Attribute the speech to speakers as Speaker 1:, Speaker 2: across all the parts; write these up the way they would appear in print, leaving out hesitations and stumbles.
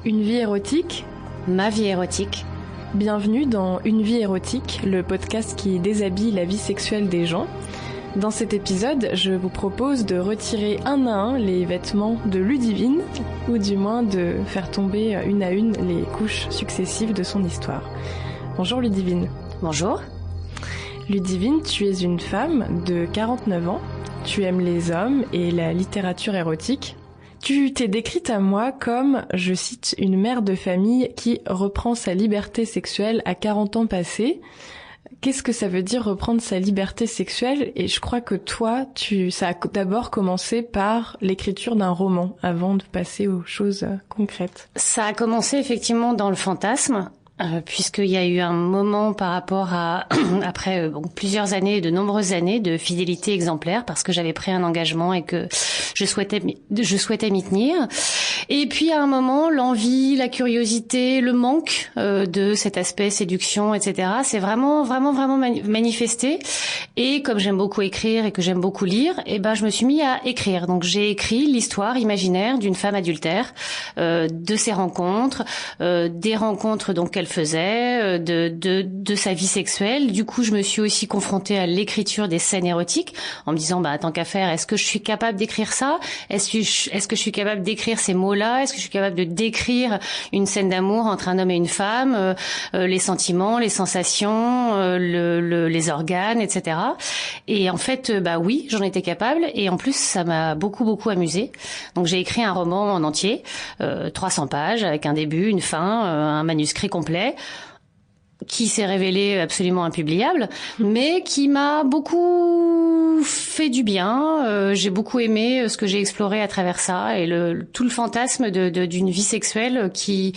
Speaker 1: Une vie érotique,
Speaker 2: ma vie érotique.
Speaker 1: Bienvenue dans Une vie érotique, le podcast qui déshabille la vie sexuelle des gens. Dans cet épisode, je vous propose de retirer un à un les vêtements de Ludivine, ou du moins de faire tomber une à une les couches successives de son histoire. Bonjour Ludivine.
Speaker 2: Bonjour.
Speaker 1: Ludivine, tu es une femme de 49 ans. Tu aimes les hommes et la littérature érotique. Tu t'es décrite à moi comme, je cite, une mère de famille qui reprend sa liberté sexuelle à 40 ans passés. Qu'est-ce que ça veut dire reprendre sa liberté sexuelle ? Et je crois que toi, ça a d'abord commencé par l'écriture d'un roman avant de passer aux choses concrètes.
Speaker 2: Ça a commencé effectivement dans le fantasme. Puisqu'il y a eu un moment par rapport à après plusieurs années, de nombreuses années de fidélité exemplaire, parce que j'avais pris un engagement et que je souhaitais m'y tenir. Et puis à un moment, l'envie, la curiosité, le manque de cet aspect séduction, etc. c'est vraiment manifesté. Et comme j'aime beaucoup écrire et que j'aime beaucoup lire, je me suis mis à écrire. Donc j'ai écrit l'histoire imaginaire d'une femme adultère, de ses rencontres, des rencontres donc qu'elle faisait, de sa vie sexuelle. Du coup, je me suis aussi confrontée à l'écriture des scènes érotiques en me disant, tant qu'à faire, est-ce que je suis capable d'écrire ça ? Est-ce que je suis capable d'écrire ces mots-là ? Est-ce que je suis capable de décrire une scène d'amour entre un homme et une femme, les sentiments, les sensations, les organes, etc. Et en fait, oui, j'en étais capable. Et en plus, ça m'a beaucoup amusée. Donc, j'ai écrit un roman en entier, 300 pages, avec un début, une fin, un manuscrit complet, qui s'est révélé absolument impubliable, mais qui m'a beaucoup fait du bien. J'ai beaucoup aimé ce que j'ai exploré à travers ça et tout le fantasme d'une vie sexuelle qui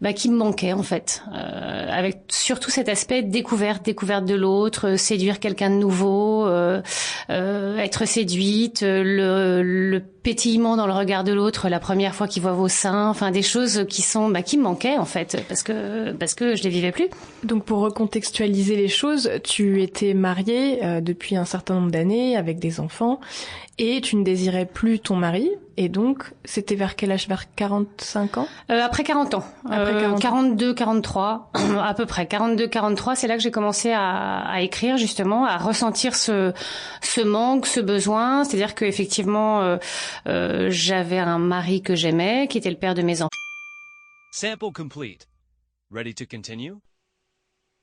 Speaker 2: me manquait en fait, avec surtout cet aspect découverte de l'autre, séduire quelqu'un de nouveau, être séduite, le pétillement dans le regard de l'autre la première fois qu'il voit vos seins, enfin des choses qui me manquaient en fait, parce que je les vivais plus.
Speaker 1: Donc pour recontextualiser les choses, tu étais mariée depuis un certain nombre d'années avec des enfants et tu ne désirais plus ton mari. Et donc, c'était vers quel âge ? Vers 45 ans ?
Speaker 2: Après 40 ans.
Speaker 1: Après 40 ans.
Speaker 2: 42, 43, à peu près. 42, 43, c'est là que j'ai commencé à écrire, justement, à ressentir ce manque, ce besoin. C'est-à-dire qu'effectivement, j'avais un mari que j'aimais, qui était le père de mes enfants.
Speaker 3: Sample complete. Ready to continue?